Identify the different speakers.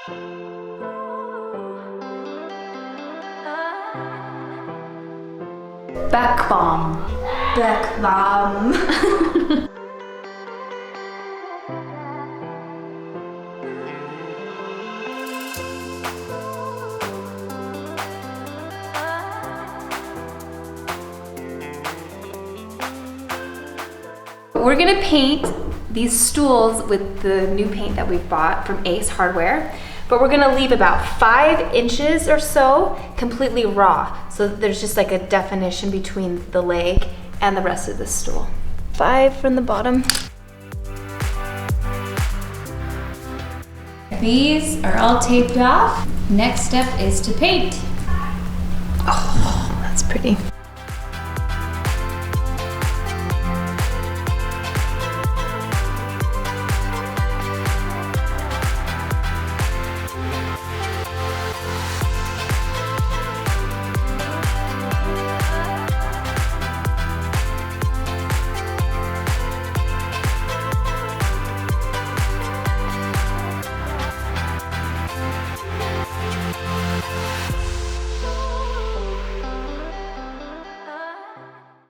Speaker 1: Back bomb.
Speaker 2: Back bomb.
Speaker 1: We're gonna paint these stools with the new paint that we've bought from Ace Hardware, but we're gonna leave about 5 inches or so completely raw. So that there's just like a definition between the leg and the rest of the stool. 5 from the bottom.
Speaker 3: These are all taped off. Next step is to paint.
Speaker 1: Oh, that's pretty.